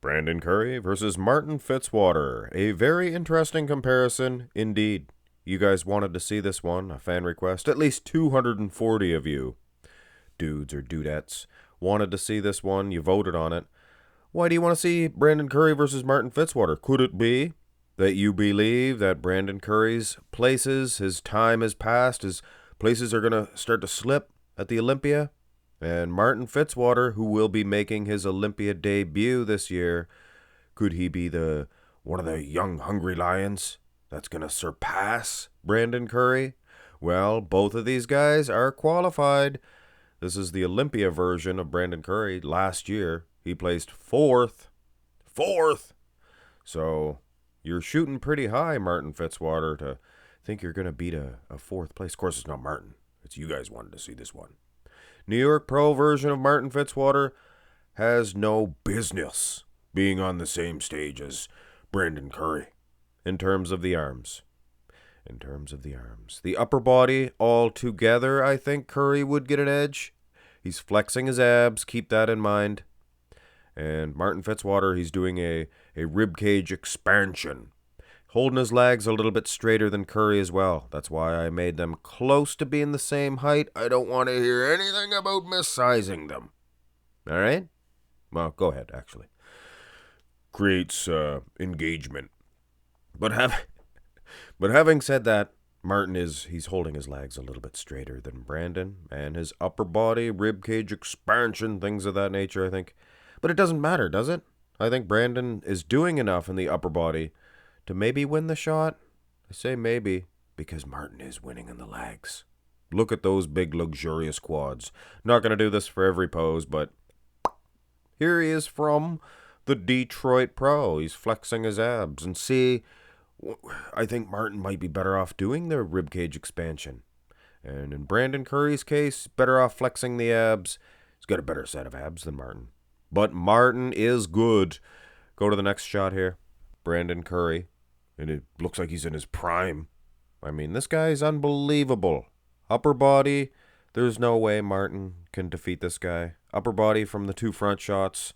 Brandon Curry versus Martin Fitzwater. A very interesting comparison indeed. You guys wanted to see this one, a fan request. At least 240 of you, dudes or dudettes, wanted to see this one. You voted on it. Why do you want to see Brandon Curry versus Martin Fitzwater? Could it be that you believe that Brandon Curry's places, his time has passed, his places are going to start to slip at the Olympia? And Martin Fitzwater, who will be making his Olympia debut this year, could he be one of the young hungry lions that's going to surpass Brandon Curry? Well, both of these guys are qualified. This is the Olympia version of Brandon Curry. Last year, he placed fourth. Fourth! So, you're shooting pretty high, Martin Fitzwater, to think you're going to beat a fourth place. Of course, it's not Martin. It's you guys wanted to see this one. New York Pro version of Martin Fitzwater has no business being on the same stage as Brandon Curry in terms of the arms. The upper body altogether, I think Curry would get an edge. He's flexing his abs, keep that in mind. And Martin Fitzwater, he's doing a rib cage expansion, holding his legs a little bit straighter than Curry as well. That's why I made them close to being the same height. I don't want to hear anything about missizing them. All right? Well, go ahead, actually. Creates engagement. But having said that, Martin he's holding his legs a little bit straighter than Brandon, and his upper body, rib cage expansion, things of that nature, I think. But it doesn't matter, does it? I think Brandon is doing enough in the upper body to maybe win the shot. I say maybe because Martin is winning in the legs. Look at those big luxurious quads. Not going to do this for every pose, but here he is from the Detroit Pro. He's flexing his abs. And see, I think Martin might be better off doing the ribcage expansion. And in Brandon Curry's case, better off flexing the abs. He's got a better set of abs than Martin. But Martin is good. Go to the next shot here. Brandon Curry. And it looks like he's in his prime. I mean, this guy's unbelievable. Upper body, there's no way Martin can defeat this guy. Upper body from the two front shots.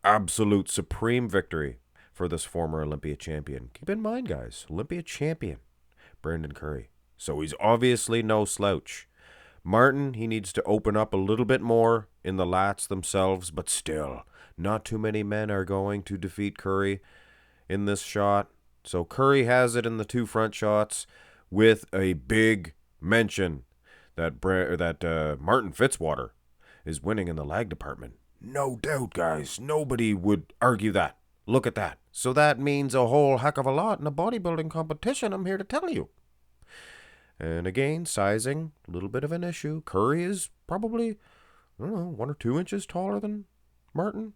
Absolute supreme victory for this former Olympia champion. Keep in mind, guys, Olympia champion, Brandon Curry. So he's obviously no slouch. Martin, he needs to open up a little bit more in the lats themselves, but still, not too many men are going to defeat Curry in this shot. So Curry has it in the two front shots with a big mention that Martin Fitzwater is winning in the lag department. No doubt, guys. Nobody would argue that. Look at that. So that means a whole heck of a lot in a bodybuilding competition, I'm here to tell you. And again, sizing, a little bit of an issue. Curry is probably, 1 or 2 inches taller than Martin.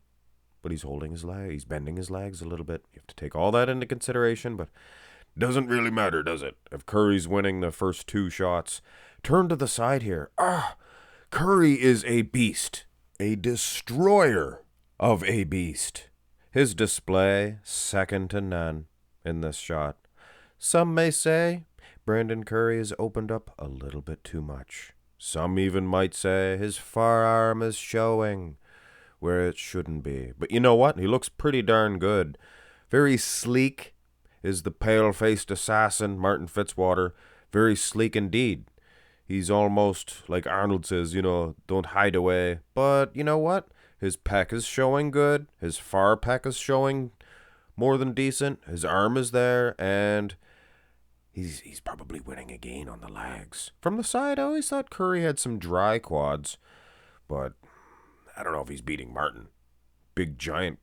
But he's holding his leg. He's bending his legs a little bit. You have to take all that into consideration, but doesn't really matter, does it? If Curry's winning the first 2 shots. Turn to the side here. Curry is a beast. A destroyer of a beast. His display, second to none in this shot. Some may say Brandon Curry has opened up a little bit too much. Some even might say his forearm is showing where it shouldn't be. But you know what? He looks pretty darn good. Very sleek is the pale-faced assassin, Martin Fitzwater. Very sleek indeed. He's almost, like Arnold says, don't hide away. But you know what? His pec is showing good. His far pec is showing more than decent. His arm is there, and he's probably winning again on the legs. From the side, I always thought Curry had some dry quads, but I don't know if he's beating Martin. Big, giant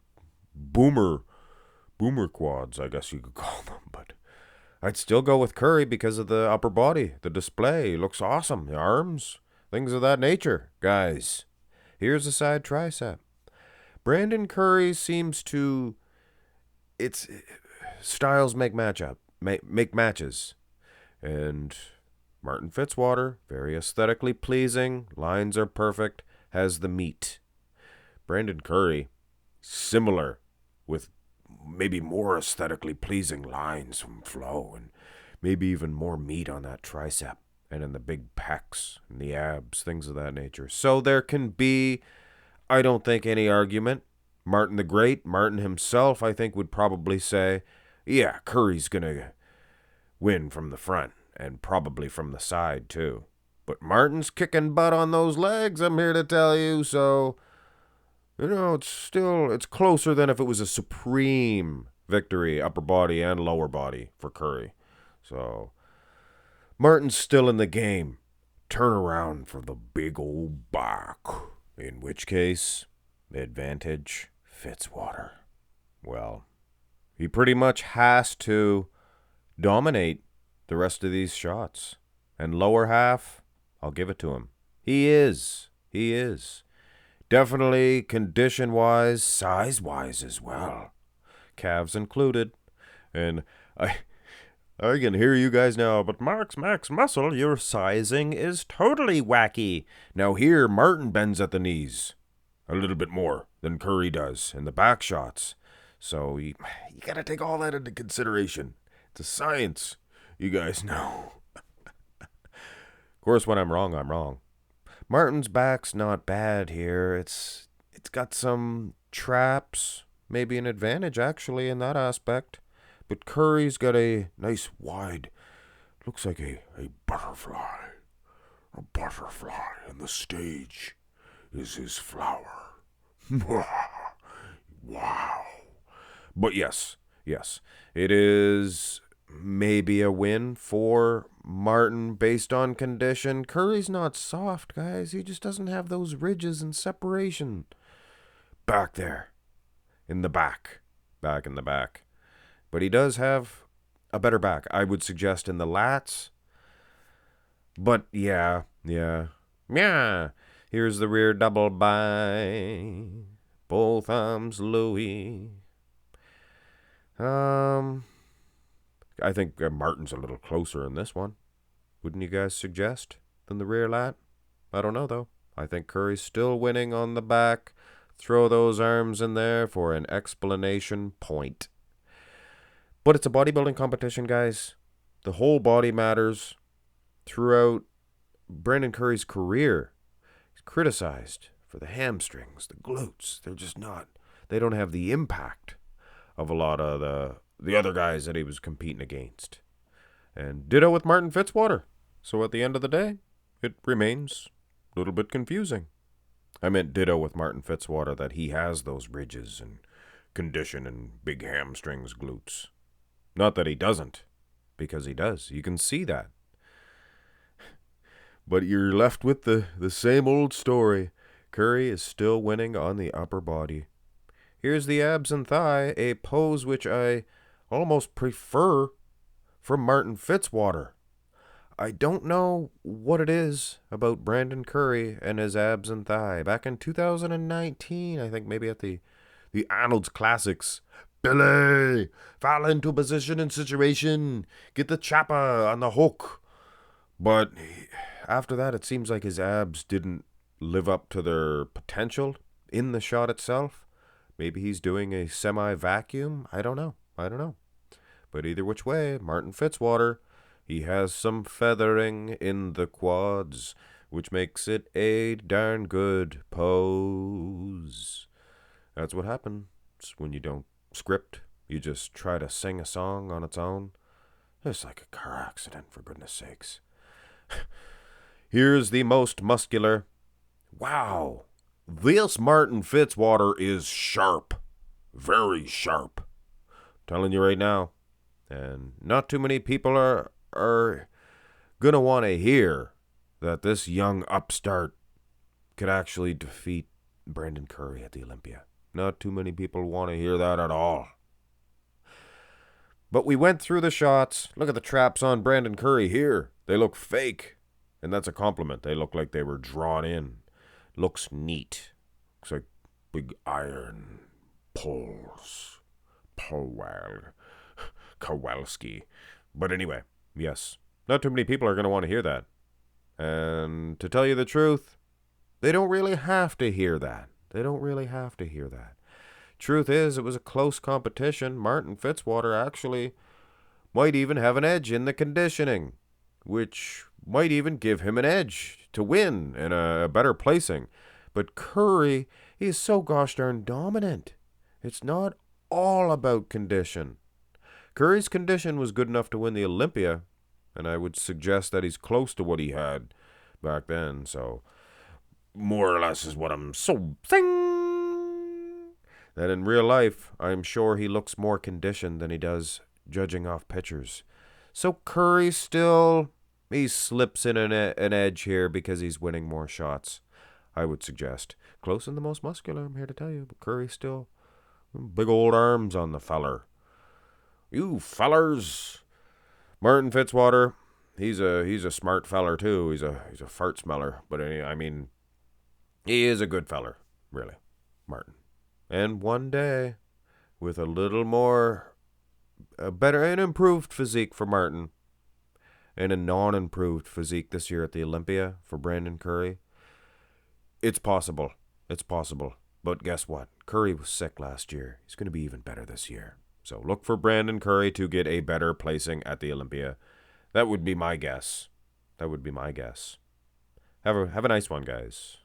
boomer quads, I guess you could call them, but I'd still go with Curry because of the upper body. The display looks awesome. The arms, things of that nature. Guys, here's a side tricep. Brandon Curry seems to... styles make matches. And Martin Fitzwater, very aesthetically pleasing. Lines are perfect. Has the meat. Brandon Curry, similar with maybe more aesthetically pleasing lines from flow and maybe even more meat on that tricep and in the big pecs and the abs, things of that nature. So there can be, I don't think, any argument Martin the Great, Martin himself, I think, would probably say, yeah, Curry's going to win from the front and probably from the side, too. But Martin's kicking butt on those legs, I'm here to tell you, so, it's closer than if it was a supreme victory, upper body and lower body for Curry. So, Martin's still in the game. Turn around for the big old back. In which case, advantage Fitzwater. Well, he pretty much has to dominate the rest of these shots. And lower half, I'll give it to him. He is. Definitely condition-wise, size-wise as well. Calves included. And I can hear you guys now, but Max Muscle, your sizing is totally wacky. Now here, Martin bends at the knees a little bit more than Curry does in the back shots. So you gotta take all that into consideration. It's a science, you guys know. Of course, when I'm wrong, I'm wrong. Martin's back's not bad here. It's got some traps, maybe an advantage actually in that aspect. But Curry's got a nice wide, looks like a butterfly. A butterfly, and the stage is his flower. Wow. But yes, it is maybe a win for Martin based on condition. Curry's not soft, guys. He just doesn't have those ridges and separation. Back there. In the back. Back in the back. But he does have a better back, I would suggest, in the lats. But yeah. Here's the rear double by. Both arms Louis. I think Martin's a little closer in this one. Wouldn't you guys suggest, than the rear lat? I don't know, though. I think Curry's still winning on the back. Throw those arms in there for an explanation point. But it's a bodybuilding competition, guys. The whole body matters. Throughout Brandon Curry's career, he's criticized for the hamstrings, the glutes. They're just not, they don't have the impact of a lot of the other guys that he was competing against. And ditto with Martin Fitzwater. So at the end of the day, it remains a little bit confusing. I meant ditto with Martin Fitzwater, that he has those ridges and condition and big hamstrings, glutes. Not that he doesn't, because he does. You can see that. But you're left with the same old story. Curry is still winning on the upper body. Here's the abs and thigh, a pose which I almost prefer from Martin Fitzwater. I don't know what it is about Brandon Curry and his abs and thigh. Back in 2019, I think maybe at the Arnold's Classics, Billy, fall into position and situation, get the chopper on the hook. But after that, it seems like his abs didn't live up to their potential in the shot itself. Maybe he's doing a semi-vacuum. I don't know. But either which way, Martin Fitzwater, he has some feathering in the quads, which makes it a darn good pose. That's what happens when you don't script. You just try to sing a song on its own. It's like a car accident, for goodness sakes. Here's the most muscular. Wow. This Martin Fitzwater is sharp. Very sharp. Telling you right now. And not too many people are gonna want to hear that this young upstart could actually defeat Brandon Curry at the Olympia. Not too many people want to hear that at all. But we went through the shots. Look at the traps on Brandon Curry here. They look fake. And that's a compliment. They look like they were drawn in. Looks neat. Looks like big iron pulls. Kowalski. But anyway, yes. Not too many people are going to want to hear that. And to tell you the truth, they don't really have to hear that. Truth is, it was a close competition. Martin Fitzwater actually might even have an edge in the conditioning, which might even give him an edge to win and a better placing. But Curry, he is so gosh darn dominant. It's not all about condition. Curry's condition was good enough to win the Olympia, and I would suggest that he's close to what he had back then, so more or less is what I'm so saying. That in real life, I'm sure he looks more conditioned than he does judging off pictures. So Curry still, he slips in an edge here because he's winning more shots, I would suggest. Close and the most muscular, I'm here to tell you, but Curry still, big old arms on the feller. You fellers. Martin Fitzwater, he's a smart feller too. He's a fart smeller, but I mean, he is a good feller, really, Martin. And one day, with a little more, a better and improved physique for Martin, and a non-improved physique this year at the Olympia for Brandon Curry, it's possible. It's possible. But guess what? Curry was sick last year. He's going to be even better this year. So look for Brandon Curry to get a better placing at the Olympia. That would be my guess. That would be my guess. Have a nice one, guys.